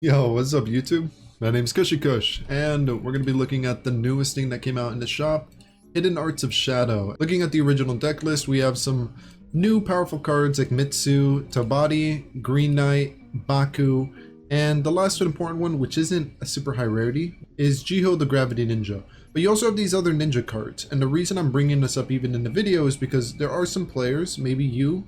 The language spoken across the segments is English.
Yo, what's up YouTube? My name's KushiKush, and we're going to be looking at the newest thing that came out in the shop, Hidden Arts of Shadow. Looking at the original deck list, we have some new powerful cards like Mitsu, Tobari, Green Knight, Baku, and the last important one, which isn't a super high rarity, is Jioh the Gravity Ninja. But you also have these other ninja cards, and the reason I'm bringing this up even in the video is because there are some players, maybe you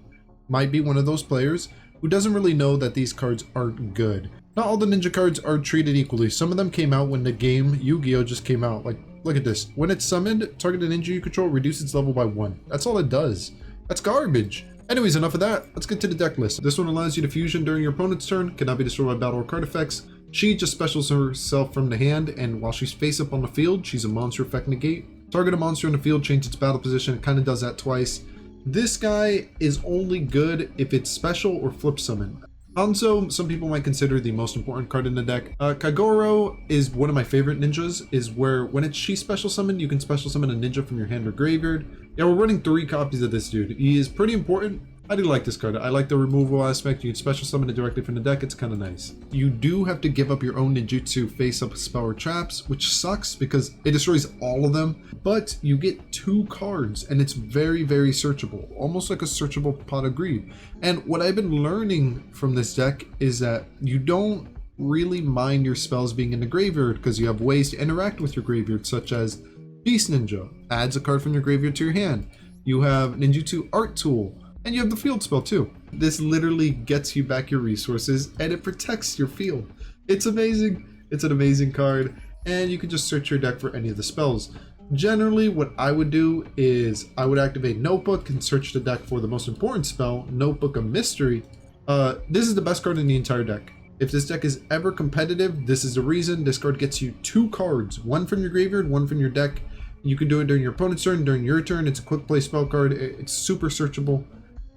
might be one of those players, who doesn't really know that these cards are good. Not all the ninja cards are treated equally. Some of them came out when the game YuGiOh just came out. Like, look at this. When it's summoned, target a ninja you control, reduce its level by 1. That's all it does. That's garbage. Anyways, enough of that. Let's get to the deck list. This one allows you to fusion during your opponent's turn, cannot be destroyed by battle or card effects. She just specials herself from the hand, and while she's face up on the field, she's a monster effect negate. Target a monster in the field, change its battle position. It kind of does that twice. This guy is only good if it's special or flip summon. Hanzo, some people might consider the most important card in the deck. Kaego is one of my favorite ninjas, is where when it's she special summon, you can special summon a ninja from your hand or graveyard. Yeah, we're running 3 copies of this dude. He is pretty important. I do like this card. I like the removal aspect. You can special summon it directly from the deck. It's kind of nice. You do have to give up your own ninjutsu face-up spell or traps, which sucks because it destroys all of them. But you get 2 cards, and it's very, very searchable. Almost like a searchable Pot of Greed. And what I've been learning from this deck is that you don't really mind your spells being in the graveyard because you have ways to interact with your graveyard, such as Beast Ninja adds a card from your graveyard to your hand. You have Ninjitsu Art Tool. And you have the field spell too. This literally gets you back your resources and it protects your field. It's amazing. It's an amazing card. And you can just search your deck for any of the spells. Generally, what I would do is I would activate Notebook and search the deck for the most important spell, Notebook of Mystery. This is the best card in the entire deck. If this deck is ever competitive, this is the reason. This card gets you 2 cards, one from your graveyard, one from your deck. You can do it during your opponent's turn, during your turn. It's a quick play spell card. It's super searchable.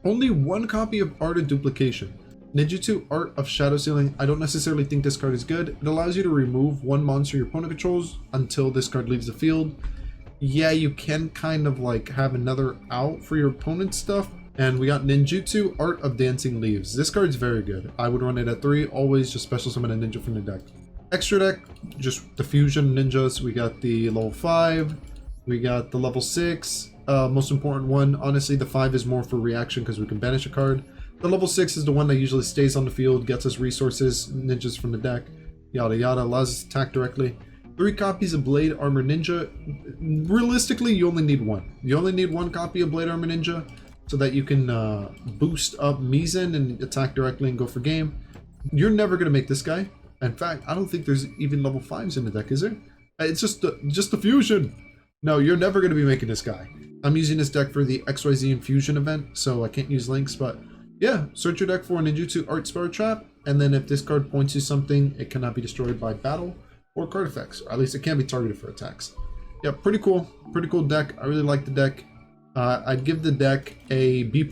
Only 1 copy of Art of Duplication. Ninjitsu Art of Shadow Sealing. I don't necessarily think this card is good. It allows you to remove 1 monster your opponent controls until this card leaves the field. Yeah, you can kind of like have another out for your opponent's stuff. And we got Ninjitsu Art of Dancing Leaves. This card's very good. I would run it at 3. Always just special summon a ninja from the deck. Extra deck, just the fusion ninjas. We got the level 5. We got the level 6. Most important one, honestly, the 5 is more for reaction because we can banish a card. The level 6 is the one that usually stays on the field, gets us resources, ninjas from the deck, yada yada, allows us to attack directly. 3 copies of Blade Armor Ninja. Realistically, you only need 1. You only need 1 copy of Blade Armor Ninja so that you can boost up Meizen and attack directly and go for game. You're never going to make this guy. In fact, I don't think there's even level 5s in the deck, is there? It's just the fusion. No, you're never going to be making this guy. I'm using this deck for the XYZ Infusion event, so I can't use links, but yeah, search your deck for a Ninjutsu Art Spell Trap, and then if this card points to something, it cannot be destroyed by battle or card effects, or at least it can be targeted for attacks. Yeah, pretty cool deck. I really like the deck. I'd give the deck a B+.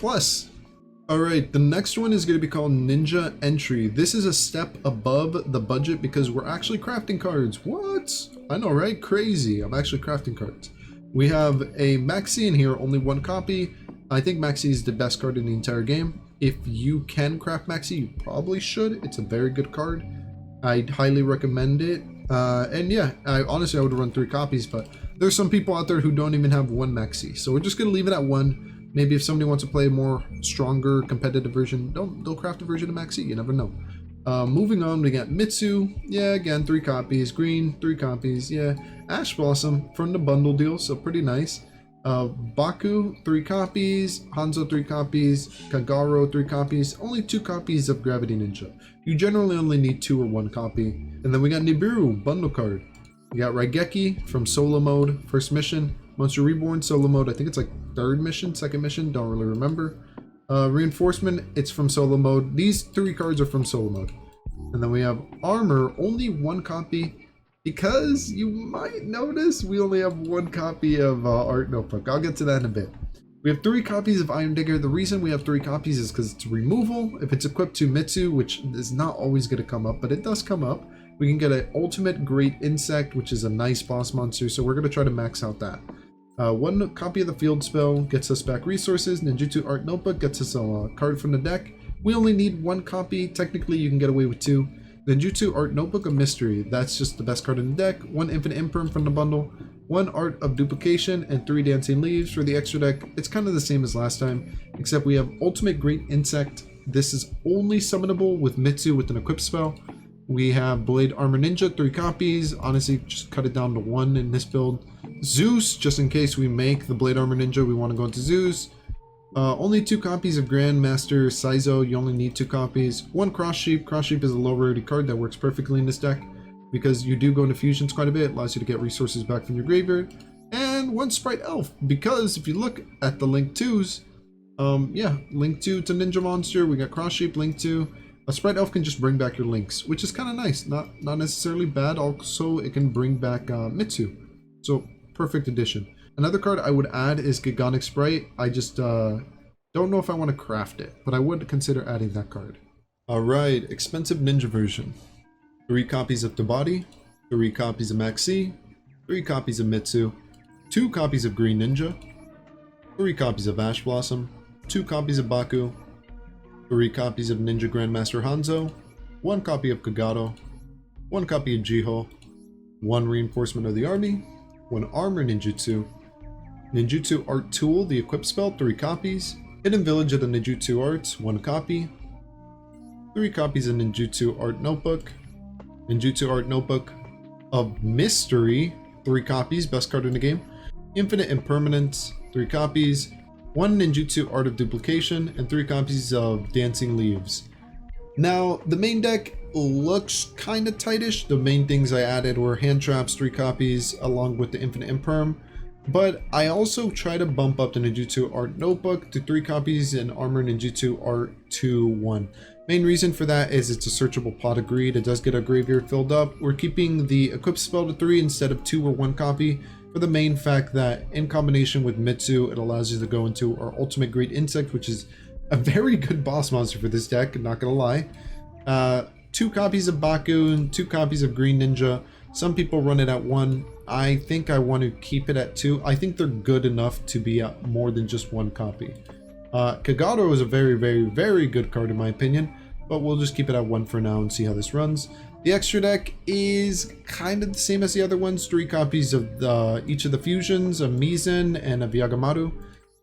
Alright, the next one is going to be called Ninja Entry. This is a step above the budget because we're actually crafting cards. What? I know, right? Crazy. I'm actually crafting cards. We have a Maxi in here, only 1 copy. I think Maxi is the best card in the entire game. If you can craft Maxi, you probably should. It's a very good card. I'd highly recommend it. And yeah, honestly, I would run 3 copies, but there's some people out there who don't even have 1 Maxi. So we're just going to leave it at 1. Maybe if somebody wants to play a more stronger competitive version, they'll craft a version of Maxi. You never know. Moving on, we got Mitsu. Yeah, again, 3 copies. Green, 3 copies. Yeah. Ash Blossom from the bundle deal, so pretty nice. Baku, 3 copies. Hanzo, 3 copies. Kaego, 3 copies. Only 2 copies of Gravity Ninja. You generally only need 2 or 1 copy. And then we got Nibiru, bundle card. We got Raigeki from solo mode, first mission. Monster Reborn, solo mode. I think it's like 3rd mission, 2nd mission. Don't really remember. Reinforcement, it's from solo mode. These 3 cards are from solo mode. And then we have Armor, only 1 copy. Because you might notice we only have 1 copy of Art Notebook. I'll get to that in a bit. We have 3 copies of Iron Digger. The reason we have 3 copies is because it's removal. If it's equipped to Mitsu, which is not always going to come up, but it does come up, we can get an Ultimate Great Insect, which is a nice boss monster. So we're going to try to max out that. 1 copy of the field spell gets us back resources. Ninjitsu Art Notebook gets us a card from the deck. We only need 1 copy. Technically, you can get away with 2. Ninjitsu Art Notebook, a mystery. That's just the best card in the deck. 1 infinite imperm from the bundle. 1 Art of Duplication and 3 Dancing Leaves for the extra deck. It's kind of the same as last time, except we have Ultimate Great Insect. This is only summonable with Mitsu with an equip spell. We have Blade Armor Ninja, 3 copies. Honestly, just cut it down to 1 in this build. Zeus, just in case we make the Blade Armor Ninja, we want to go into Zeus. Only 2 copies of Grandmaster Saizo. You only need 2 copies. 1 Cross Sheep. Cross Sheep is a low rarity card that works perfectly in this deck because you do go into fusions quite a bit. Allows you to get resources back from your graveyard. And 1 Sprite Elf, because if you look at the Link 2s, yeah, Link 2 to Ninja Monster. We got Cross Sheep, Link 2. A Sprite Elf can just bring back your links, which is kind of nice. Not necessarily bad. Also, it can bring back Mitsu. So, perfect addition. Another card I would add is Gigonic Sprite. I just don't know if I want to craft it, but I would consider adding that card. Alright, expensive ninja version. 3 copies of Tobari, 3 copies of Maxi, 3 copies of Mitsu, 2 copies of Green Ninja, 3 copies of Ash Blossom, 2 copies of Baku, 3 copies of Ninja Grandmaster Hanzo, 1 copy of Kaego, 1 copy of Jioh, 1 Reinforcement of the Army, 1 Armor Ninjitsu, Ninjitsu Art Tool, the equip spell, 3 copies, Hidden Village of the Ninjitsu Arts, 1 copy, 3 copies of Ninjitsu Art Notebook, Ninjitsu Art Notebook of Mystery, 3 copies, best card in the game, Infinite Impermanence, 3 copies, 1 Ninjitsu Art of Duplication, and 3 copies of Dancing Leaves. Now, the main deck looks kind of tightish. The main things I added were Hand Traps, 3 copies, along with the Infinite Imperm. But I also try to bump up the Ninjitsu Art Notebook to 3 copies and Armor Ninjitsu Art to 1. Main reason for that is it's a searchable pot of greed. It does get our graveyard filled up. We're keeping the equip spell to 3 instead of 2 or 1 copy, for the main fact that in combination with Mitsu, it allows you to go into our Ultimate Great Insect, which is a very good boss monster for this deck, not gonna lie. 2 copies of Baku and 2 copies of Green Ninja. Some people run it at 1. I think I want to keep it at 2. I think they're good enough to be at more than just 1 copy. Kaego is a very, very, very good card in my opinion, but we'll just keep it at 1 for now and see how this runs. The extra deck is kind of the same as the other ones. 3 copies of each of the fusions, of Meizen and of Yaguramaru.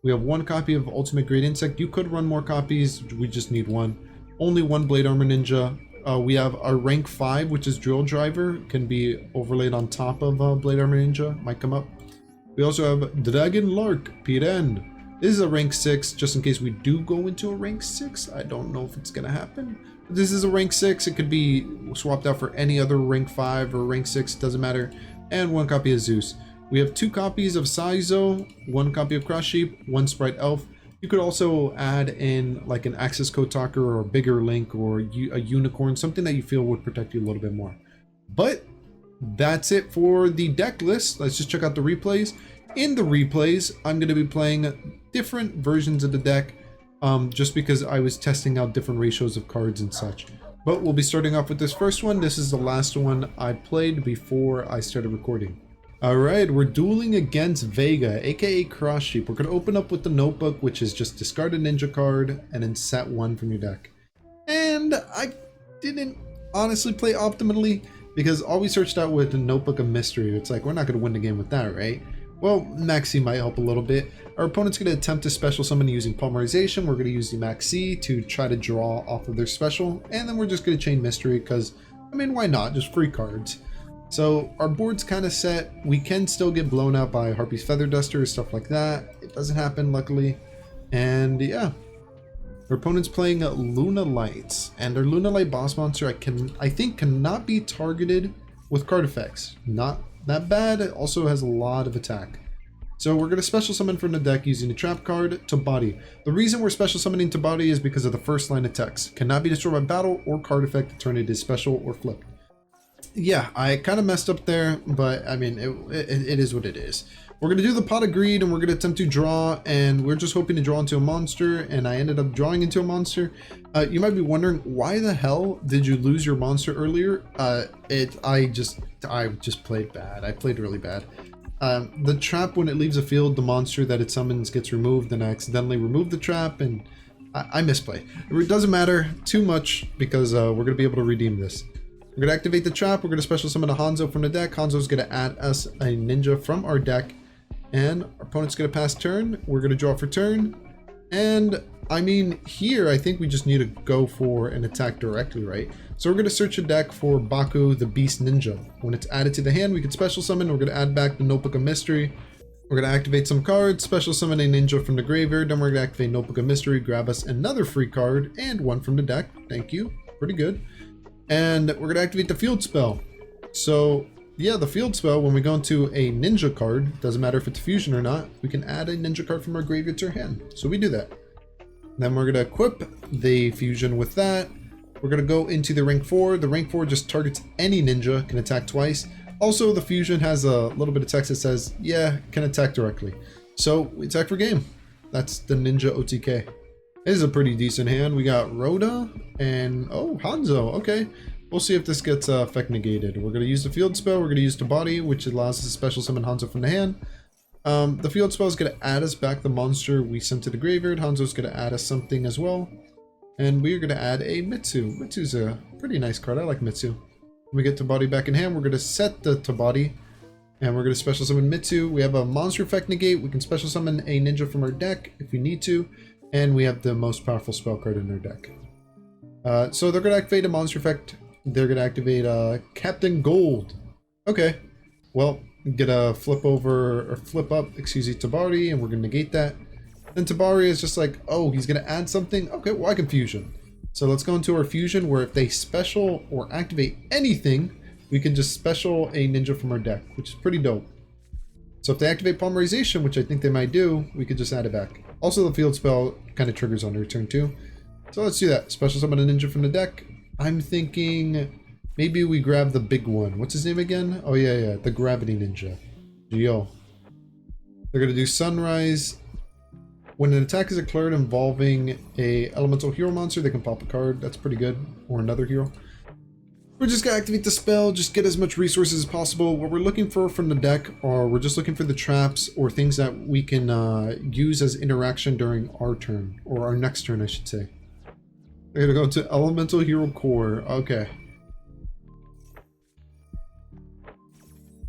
We have 1 copy of Ultimate Great Insect. You could run more copies, we just need 1. Only 1 Blade Armor Ninja. We have our rank 5, which is Drill Driver, can be overlaid on top of Blade Armor Ninja, might come up. We also have Dragon Lark, Piren. This is a rank 6, just in case we do go into a rank 6. I don't know if it's going to happen. This is a rank 6, it could be swapped out for any other rank 5 or rank 6, doesn't matter. And 1 copy of Zeus. We have 2 copies of Saizo, 1 copy of Cross Sheep, 1 Sprite Elf. You could also add in like an Access Code Talker or a bigger Link or a Unicorn, something that you feel would protect you a little bit more. But that's it for the deck list. Let's just check out the replays. In the replays, I'm going to be playing different versions of the deck just because I was testing out different ratios of cards and such. But we'll be starting off with this first one. This is the last one I played before I started recording. Alright, we're dueling against Vega, aka Cross Sheep. We're going to open up with the Notebook, which is just discard a ninja card and then set 1 from your deck. And I didn't honestly play optimally because all we searched out with the Notebook of Mystery. It's like, we're not going to win the game with that, right? Well, Maxi might help a little bit. Our opponent's going to attempt to special summon using Polymerization. We're going to use the Maxi to try to draw off of their special. And then we're just going to chain Mystery because, I mean, why not? Just free cards. So our board's kind of set. We can still get blown out by Harpy's Feather Duster or stuff like that. It doesn't happen, luckily. And yeah, our opponent's playing Luna Lights, and our Luna Light boss monster I think cannot be targeted with card effects. Not that bad. It also has a lot of attack. So we're going to special summon from the deck using the trap card, Tobari. The reason we're special summoning Tobari is because of the first line of text. Cannot be destroyed by battle or card effect to turn it into special or flipped. Yeah, I kind of messed up there, but I mean, it is what it is. We're going to do the Pot of Greed, and we're going to attempt to draw, and we're just hoping to draw into a monster, and I ended up drawing into a monster. You might be wondering, why the hell did you lose your monster earlier? I just played bad. I played really bad. The trap, when it leaves the field, the monster that it summons gets removed, and I accidentally removed the trap, and I misplay. It doesn't matter too much because we're going to be able to redeem this. We're gonna activate the trap. We're gonna special summon a Hanzo from the deck. Hanzo's gonna add us a ninja from our deck. And our opponent's gonna pass turn. We're gonna draw for turn. And I mean, here, I think we just need to go for an attack directly, right? So we're gonna search a deck for Baku, the Beast Ninja. When it's added to the hand, we can special summon. We're gonna add back the Notebook of Mystery. We're gonna activate some cards, special summon a ninja from the graveyard. Then we're gonna activate Notebook of Mystery, grab us another free card, and one from the deck. Thank you, pretty good. And we're gonna activate the field spell. So yeah, the field spell, when we go into a ninja card, doesn't matter if it's fusion or not, we can add a ninja card from our graveyard to our hand. So we do that. Then we're gonna equip the fusion with that. We're gonna go into the rank 4. The rank 4 just targets any ninja, can attack twice. Also, the fusion has a little bit of text that says, yeah, can attack directly. So we attack for game. That's the Ninja OTK. This is a pretty decent hand. We got Rhoda and, oh, Hanzo. Okay, we'll see if this gets effect negated. We're going to use the field spell. We're going to use Tobari, which allows us to special summon Hanzo from the hand. The field spell is going to add us back the monster we sent to the graveyard. Hanzo's going to add us something as well. And we're going to add a Mitsu. Mitsu's a pretty nice card. I like Mitsu. When we get Tobari back in hand, we're going to set the Tobari. And we're going to special summon Mitsu. We have a monster effect negate. We can special summon a ninja from our deck if we need to. And we have the most powerful spell card in our deck. So they're going to activate a monster effect. They're going to activate Captain Gold. Okay. Well, get a flip over, or flip up, excuse me, Tobari, and we're going to negate that. Then Tobari is just like, oh, he's going to add something? Okay, well, I can fusion. So let's go into our fusion, where if they special or activate anything, we can just special a ninja from our deck, which is pretty dope. So if they activate Polymerization, which I think they might do, we could just add it back. Also, the field spell kind of triggers on their turn too. So let's do that. Special summon a ninja from the deck. I'm thinking maybe we grab the big one. What's his name again? Oh yeah, the Gravity Ninja. Jioh. They're gonna do Sunrise. When an attack is declared involving a elemental hero monster, they can pop a card. That's pretty good. Or another hero. We're just gonna activate the spell, just get as much resources as possible. What we're looking for from the deck, or we're just looking for the traps or things that we can use as interaction during our turn, or our next turn, I should say. We're gonna go to Elemental Hero Core. Okay.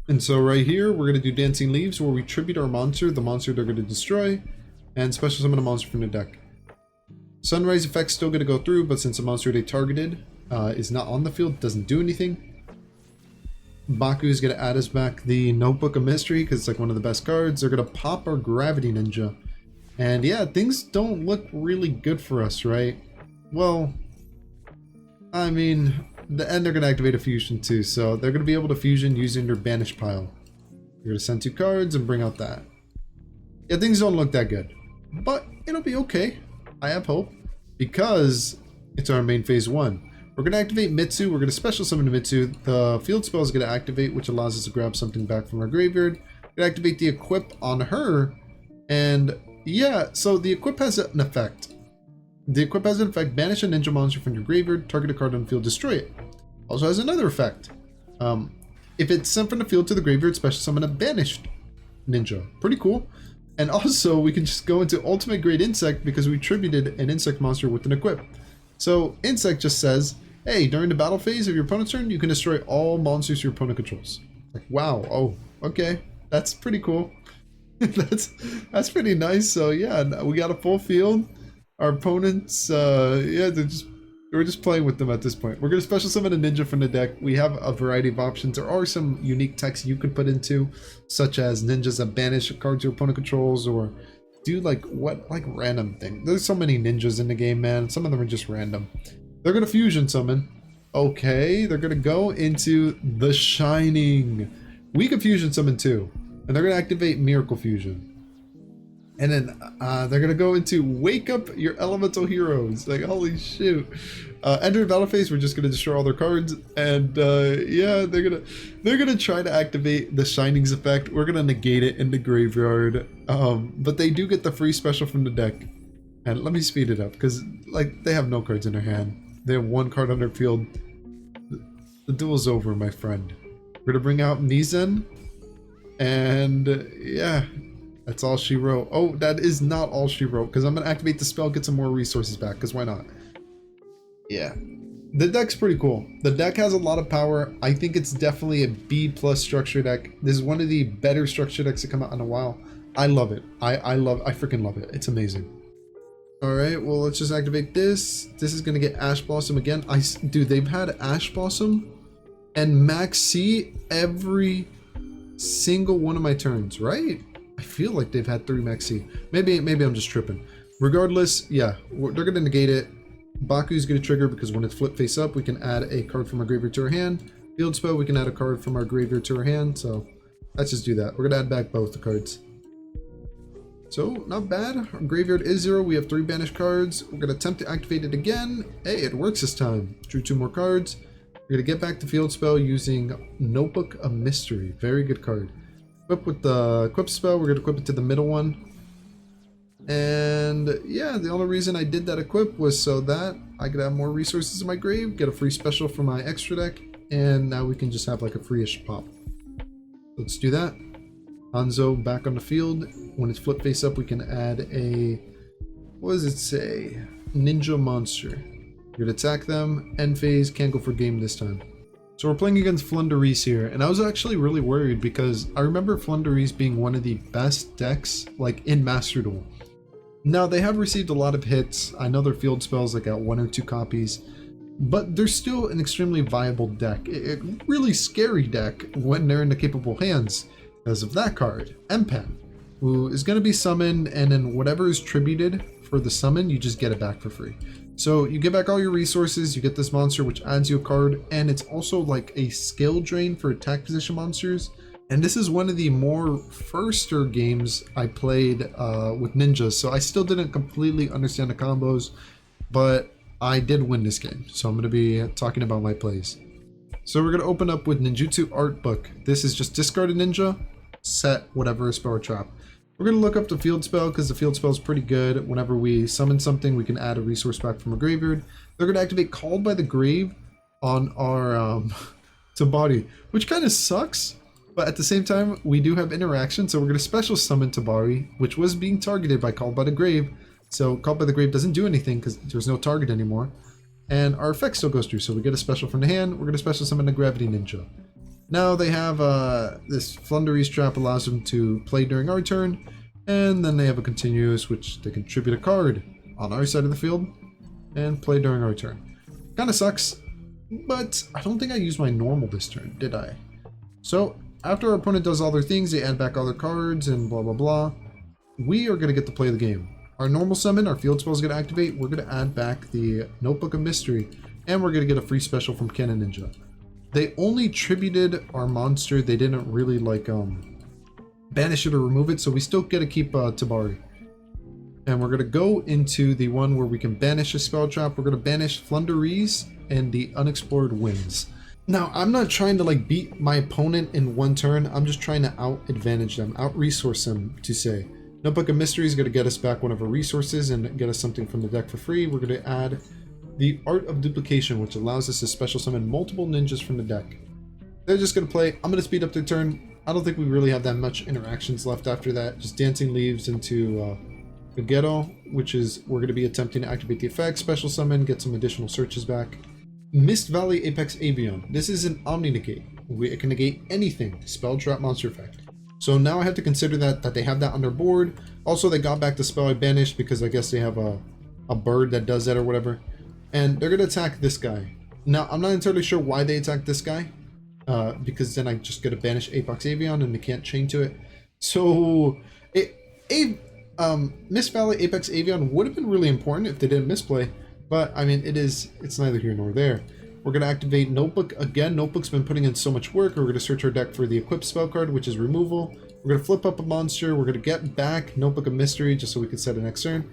And so right here, we're gonna do Dancing Leaves, where we tribute our monster, the monster they're gonna destroy, and special summon a monster from the deck. Sunrise effect's still gonna go through, but since the monster they targeted is not on the field, doesn't do anything. Baku is going to add us back the Notebook of Mystery because it's like one of the best cards. They're going to pop our Gravity Ninja. And yeah, things don't look really good for us, right? Well, I mean, and they're going to activate a fusion too, so they're going to be able to fusion using their banished pile. You're going to send 2 cards and bring out that. Yeah, things don't look that good, but it'll be okay. I have hope because it's our main phase 1. We're going to activate Mitsu. We're going to special summon Mitsu. The field spell is going to activate, which allows us to grab something back from our graveyard. We're going to activate the equip on her. And yeah, so the equip has an effect. The equip has an effect. Banish a ninja monster from your graveyard. Target a card on the field. Destroy it. Also has another effect. If it's sent from the field to the graveyard, special summon a banished ninja. Pretty cool. And also, we can just go into Ultimate Grade Insect because we tributed an insect monster with an equip. So Insect just says, hey, during the battle phase of your opponent's turn, you can destroy all monsters your opponent controls. Like, wow, oh, okay, that's pretty cool. that's pretty nice. So yeah, we got a full field. Our opponents, yeah, we're just playing with them at this point. We're gonna special summon a ninja from the deck. We have a variety of options. There are some unique texts you could put into, such as ninjas that banish cards your opponent controls, or do like random thing. There's so many ninjas in the game, man. Some of them are just random. They're gonna fusion summon. Okay, they're gonna go into the Shining. We can fusion summon too, and they're gonna activate Miracle Fusion. And then they're gonna go into Wake Up Your Elemental Heroes. Like, holy shoot. Enter battle phase, we're just gonna destroy all their cards, and yeah, they're gonna try to activate the Shining's effect. We're gonna negate it in the graveyard. But they do get the free special from the deck. And let me speed it up, because like they have no cards in their hand. They have 1 card on their field. The duel's over, my friend. We're gonna bring out Meizen, and yeah. That's all she wrote. Oh, that is not all she wrote, because I'm going to activate the spell, get some more resources back, because why not? Yeah. The deck's pretty cool. The deck has a lot of power. I think it's definitely a B plus structure deck. This is one of the better structure decks that come out in a while. I love it. I freaking love it. It's amazing. All right, well, let's just activate this. This is gonna get Ash Blossom again. Dude, they've had Ash Blossom and Max C every single one of my turns, right? I feel like they've had 3 Max C. Maybe I'm just tripping. Regardless, yeah, they're gonna negate it. Baku's gonna trigger because when it's flipped face up, we can add a card from our graveyard to our hand. Field spell, we can add a card from our graveyard to our hand. So let's just do that. We're gonna add back both the cards. So not bad. Our graveyard is 0. We have 3 banished cards. We're gonna attempt to activate it again. Hey, it works this time. Drew 2 more cards. We're gonna get back to field spell using Notebook of Mystery. Very good card. Equip with the equip spell. We're gonna equip it to the middle one. And yeah, the only reason I did that equip was so that I could have more resources in my grave, get a free special for my extra deck, and now we can just have like a free-ish pop. Let's do that. Hanzo back on the field. When it's flipped face up, we can add a, what does it say? Ninja monster. We're gonna attack them. End phase, can't go for game this time. So we're playing against Floowandereze here, and I was actually really worried because I remember Floowandereze being one of the best decks like in Masterduel. Now, they have received a lot of hits. I know their field spells like got 1 or 2 copies, but they're still an extremely viable deck. A really scary deck when they're in the capable hands because of that card, M-Pen, who is going to be summoned, and then whatever is tributed for the summon, you just get it back for free. So you get back all your resources, you get this monster, which adds you a card, and it's also like a skill drain for attack position monsters. And this is one of the more firster games I played with ninjas, so I still didn't completely understand the combos, but I did win this game, so I'm going to be talking about my plays. So we're going to open up with Ninjitsu Art Book. This is just discard a ninja, set whatever spell or trap. We're going to look up the field spell because the field spell is pretty good. Whenever we summon something, we can add a resource back from a graveyard. They're going to activate Called by the Grave on our Tobari, which kind of sucks. But at the same time, we do have interaction, so we're going to special summon Tobari, which was being targeted by Called by the Grave. So Called by the Grave doesn't do anything because there's no target anymore. And our effect still goes through, so we get a special from the hand. We're going to special summon the Gravity Ninja. Now they have this Floowandereze trap allows them to play during our turn. And then they have a continuous, which they contribute a card on our side of the field and play during our turn. Kind of sucks, but I don't think I used my normal this turn, did I? So after our opponent does all their things, they add back all their cards and blah, blah, blah. We are going to get to play the game. Our normal summon, our field spell is going to activate. We're going to add back the Notebook of Mystery, and we're going to get a free special from Cannon Ninja. They only tributed our monster. They didn't really like banish it or remove it, so we still get to keep Tobari. And we're going to go into the one where we can banish a spell trap. We're going to banish Floowandereze and the Unexplored Winds. Now, I'm not trying to like beat my opponent in one turn. I'm just trying to out-advantage them, out-resource them, to say. Notebook of Mystery is going to get us back one of our resources and get us something from the deck for free. We're going to add the Art of Duplication, which allows us to special summon multiple ninjas from the deck. They're just going to play. I'm going to speed up their turn. I don't think we really have that much interactions left after that. Just Dancing Leaves into YuGiOh, which is we're going to be attempting to activate the effect, special summon, get some additional searches back. Mist Valley Apex Avion. This is an Omni Negate. It can negate anything, spell, trap, monster effect. So now I have to consider that they have that on their board. Also, they got back the spell I banished because I guess they have a bird that does that or whatever. And they're going to attack this guy. Now, I'm not entirely sure why they attacked this guy. Because then I just get to banish Apex Avion and they can't chain to it. So, Mist Valley Apex Avion would have been really important if they didn't misplay. But, I mean, it's neither here nor there. We're going to activate Notebook again. Notebook's been putting in so much work. We're going to search our deck for the equipped spell card, which is removal. We're going to flip up a monster. We're going to get back Notebook of Mystery just so we can set an next turn.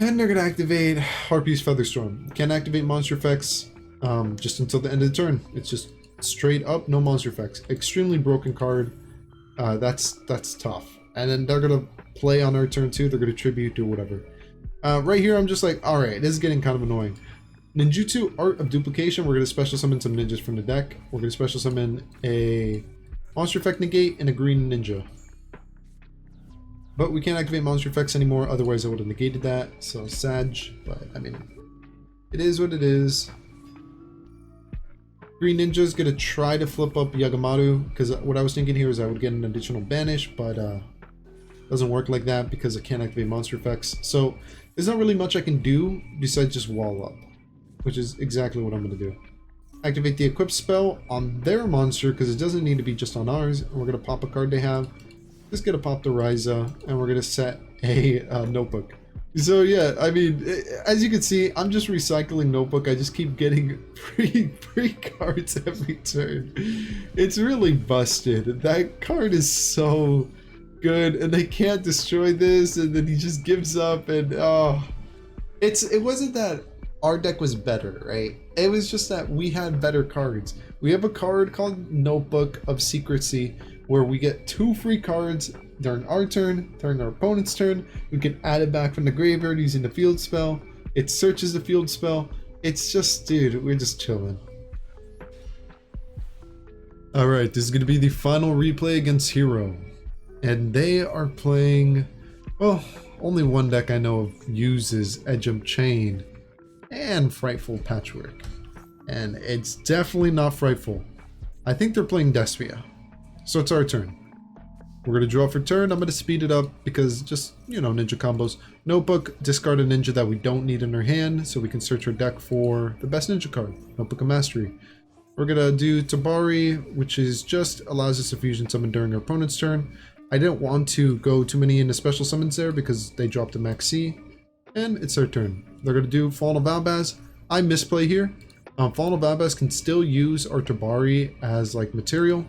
And they're going to activate Harpy's Featherstorm. Can't activate monster effects just until the end of the turn. It's just straight up, no monster effects. Extremely broken card. That's tough. And then they're going to play on our turn too. They're going to tribute to whatever. Right here, I'm just like, alright, this is getting kind of annoying. Ninjitsu Art of Duplication, we're going to special summon some ninjas from the deck. We're going to special summon a monster effect negate and a green ninja. But we can't activate monster effects anymore, otherwise I would have negated that. So Sag, but I mean, It is what it is. Green Ninja's gonna try to flip up Yaguramaru, because what I was thinking here is I would get an additional banish, but doesn't work like that because I can't activate monster effects. So there's not really much I can do besides just wall up, which is exactly what I'm gonna do. Activate the equip spell on their monster because it doesn't need to be just on ours. And we're gonna pop a card they have. Just gonna pop the Ryza, and we're gonna set a notebook. So yeah, I mean, as you can see, I'm just recycling notebook. I just keep getting free cards every turn. It's really busted. That card is so good, and they can't destroy this, and then he just gives up, and oh, it wasn't that our deck was better, right? It was just that we had better cards. We have a card called Notebook of Secrecy, where we get 2 free cards during our turn, during our opponent's turn. We can add it back from the graveyard using the field spell. It searches the field spell. It's just, dude, we're just chilling. All right, this is gonna be the final replay against Hero. And they are playing, well, only one deck I know of uses Edge of Chain and Frightful Patchwork. And it's definitely not Frightful. I think they're playing Despia. So it's our turn. We're going to draw for turn. I'm going to speed it up because just, you know, ninja combos. Notebook, discard a ninja that we don't need in our hand so we can search our deck for the best ninja card, Notebook of Mastery. We're going to do Tobari, which is just allows us to fusion summon during our opponent's turn. I didn't want to go too many into special summons there because they dropped a max C. And it's their turn. They're going to do Fallen of Albaz. I misplay here. Fallen of Albaz can still use our Tobari as like material.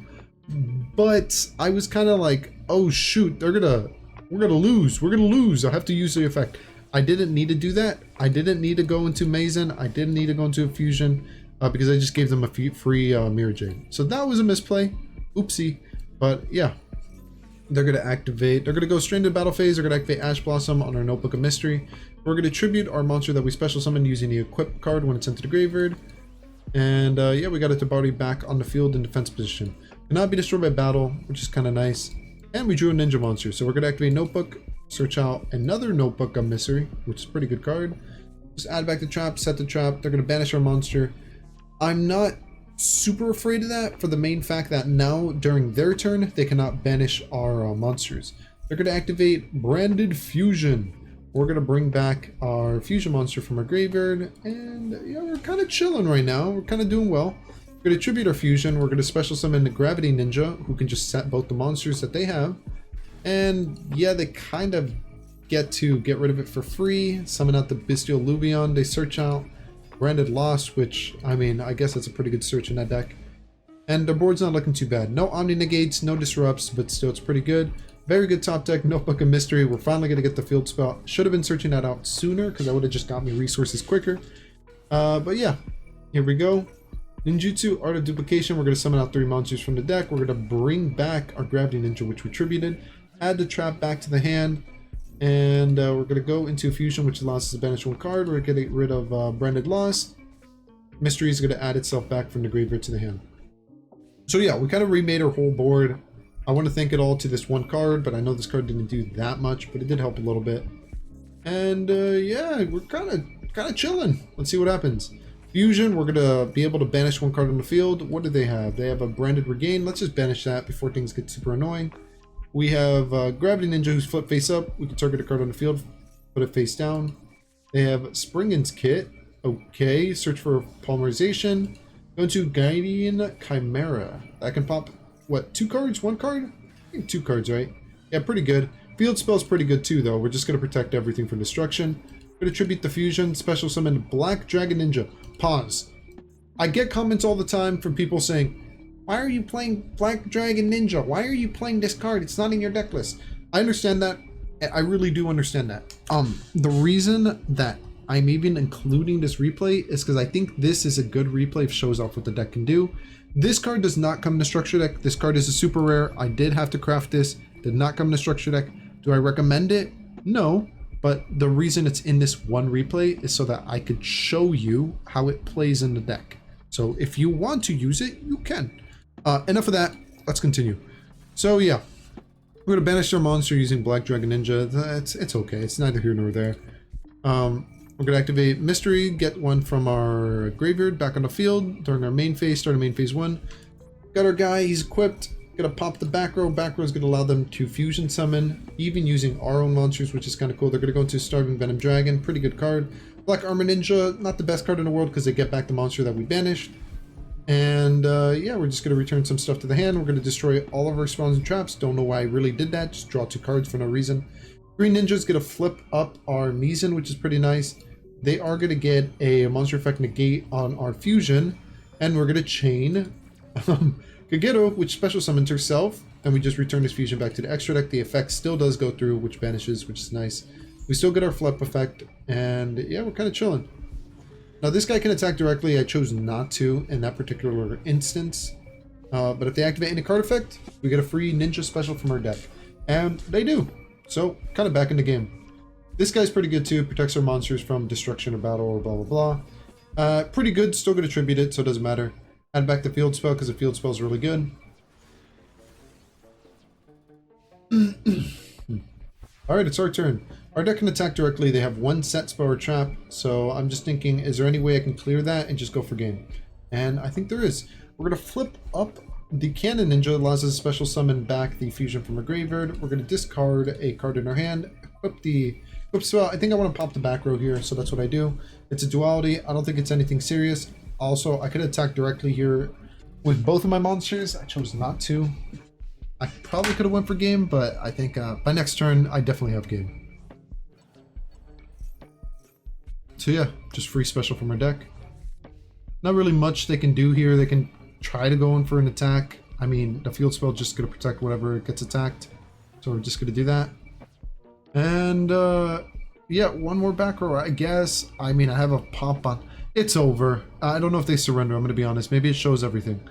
But I was kind of like, oh shoot, we're gonna lose. I have to use the effect. I didn't need to do that. I didn't need to go into Meizen. I didn't need to go into a fusion because I just gave them a free Mirror Jade. So that was a misplay. Oopsie. But yeah, they're gonna activate. They're gonna go straight into battle phase. They're gonna activate Ash Blossom on our Notebook of Mystery. We're gonna tribute our monster that we special summon using the equip card when it's sent to the graveyard. And yeah, we got a Tobari back on the field in defense position. Cannot be destroyed by battle, which is kind of nice. And we drew a ninja monster, so we're going to activate Notebook, search out another Notebook of Mystery, which is a pretty good card. Just add back the trap, set the trap. They're going to banish our monster. I'm not super afraid of that for the main fact that now during their turn, they cannot banish our monsters. They're going to activate Branded Fusion. We're going to bring back our fusion monster from our graveyard, and yeah, we're kind of chilling right now. We're kind of doing well. We're going to tribute our fusion. We're going to special summon the Gravity Ninja, who can just set both the monsters that they have. And yeah, they kind of get to get rid of it for free. Summon out the Bestial Luvion. They search out Branded Lost, which, I mean, I guess that's a pretty good search in that deck. And their board's not looking too bad. No Omni Negates, no Disrupts, but still it's pretty good. Very good top deck, Notebook of Mystery. We're finally going to get the field spell. Should have been searching that out sooner because that would have just got me resources quicker. But yeah, here we go. Ninjitsu Art of Duplication. We're going to summon out 3 monsters from the deck. We're going to bring back our Gravity Ninja, which we tributed. Add the trap back to the hand. And we're going to go into Fusion, which allows us to banish 1 card. We're going to get rid of Branded Lost. Mystery is going to add itself back from the graveyard to the hand. So yeah, we kind of remade our whole board. I want to thank it all to this 1 card, but I know this card didn't do that much, but it did help a little bit. And yeah, we're kind of chilling. Let's see what happens. Fusion, we're going to be able to banish 1 card on the field. What do they have? They have a Branded Regain. Let's just banish that before things get super annoying. We have Gravity Ninja, who's flip face up. We can target a card on the field, put it face down. They have Springen's Kit. Okay, search for Polymerization. Go to Guardian Chimera. That can pop, what, 2 cards? 1 card? I think 2 cards, right? Yeah, pretty good. Field spell's pretty good too, though. We're just going to protect everything from destruction. We're going to tribute the fusion, special summon Black Dragon Ninja. Pause. I get comments all the time from people saying, why are you playing Black Dragon Ninja? Why are you playing this card? It's not in your deck list. I understand that. I really do understand that. The reason that I'm even including this replay is because I think this is a good replay. It shows off what the deck can do. This card does not come in the structure deck. This card is a super rare. I did have to craft this. Did not come in the structure deck. Do I recommend it? No. But the reason it's in this 1 replay is so that I could show you how it plays in the deck. So if you want to use it, you can. Enough of that. Let's continue. So yeah, we're going to banish our monster using Black Dragon Ninja. It's okay. It's neither here nor there. We're going to activate Mystery, get one from our graveyard back on the field during our main phase, starting main phase 1. Got our guy, he's equipped. Gonna pop the back row. Back row is gonna allow them to fusion summon, even using our own monsters, which is kind of cool. They're gonna go into Starving Venom Dragon, pretty good card. Black Armor Ninja, not the best card in the world because they get back the monster that we banished. And yeah, we're just gonna return some stuff to the hand. We're gonna destroy all of our spawns and traps. Don't know why I really did that. Just draw 2 cards for no reason. Green Ninja's gonna flip up our Meizen, which is pretty nice. They are gonna get a monster effect negate on our fusion, and we're gonna chain Kaego, which special summons herself, and we just return this fusion back to the extra deck. The effect still does go through, which banishes, which is nice. We still get our flip effect, and yeah, we're kind of chilling. Now this guy can attack directly. I chose not to in that particular instance, but if they activate any card effect, we get a free ninja special from our deck, and they do. So kind of back in the game. This guy's pretty good too. Protects our monsters from destruction or battle or blah blah blah. Pretty good. Still gonna tribute it, so it doesn't matter. Add back the field spell because the field spell is really good. Alright, it's our turn. Our deck can attack directly. They have 1 set spell or trap, so I'm just thinking, is there any way I can clear that and just go for game? And I think there is. We're going to flip up the Cannon Ninja. Allows us to special summon back the fusion from our graveyard. We're going to discard a card in our hand, equip the spell. I think I want to pop the back row here, so that's what I do. It's a duality. I don't think it's anything serious. Also, I could attack directly here with both of my monsters. I chose not to. I probably could have went for game, but I think by next turn, I definitely have game. So yeah, just free special from our deck. Not really much they can do here. They can try to go in for an attack. I mean, the field spell is just going to protect whatever gets attacked. So we're just going to do that. And yeah, 1 more back row, I guess. I mean, I have a pop on. It's over. I don't know if they surrender, I'm going to be honest. Maybe it shows everything.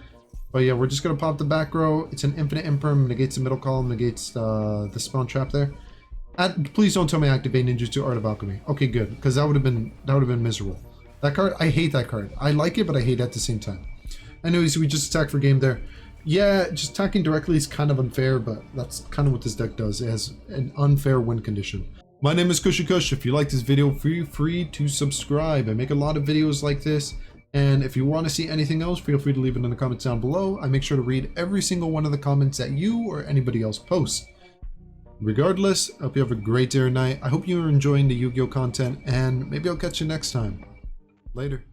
But yeah, we're just going to pop the back row. It's an infinite imperm, negates the middle column, negates the spawn trap there. Please don't tell me I activate Ninjitsu Art of Alchemy. Okay, good, because that would have been miserable. That card, I hate that card. I like it, but I hate it at the same time. Anyways, we just attack for game there. Yeah, just attacking directly is kind of unfair, but that's kind of what this deck does. It has an unfair win condition. My name is KushiKush. If you like this video, feel free to subscribe. I make a lot of videos like this. And if you want to see anything else, feel free to leave it in the comments down below. I make sure to read every single one of the comments that you or anybody else posts. Regardless, I hope you have a great day or night. I hope you are enjoying the Yu-Gi-Oh content, and maybe I'll catch you next time. Later.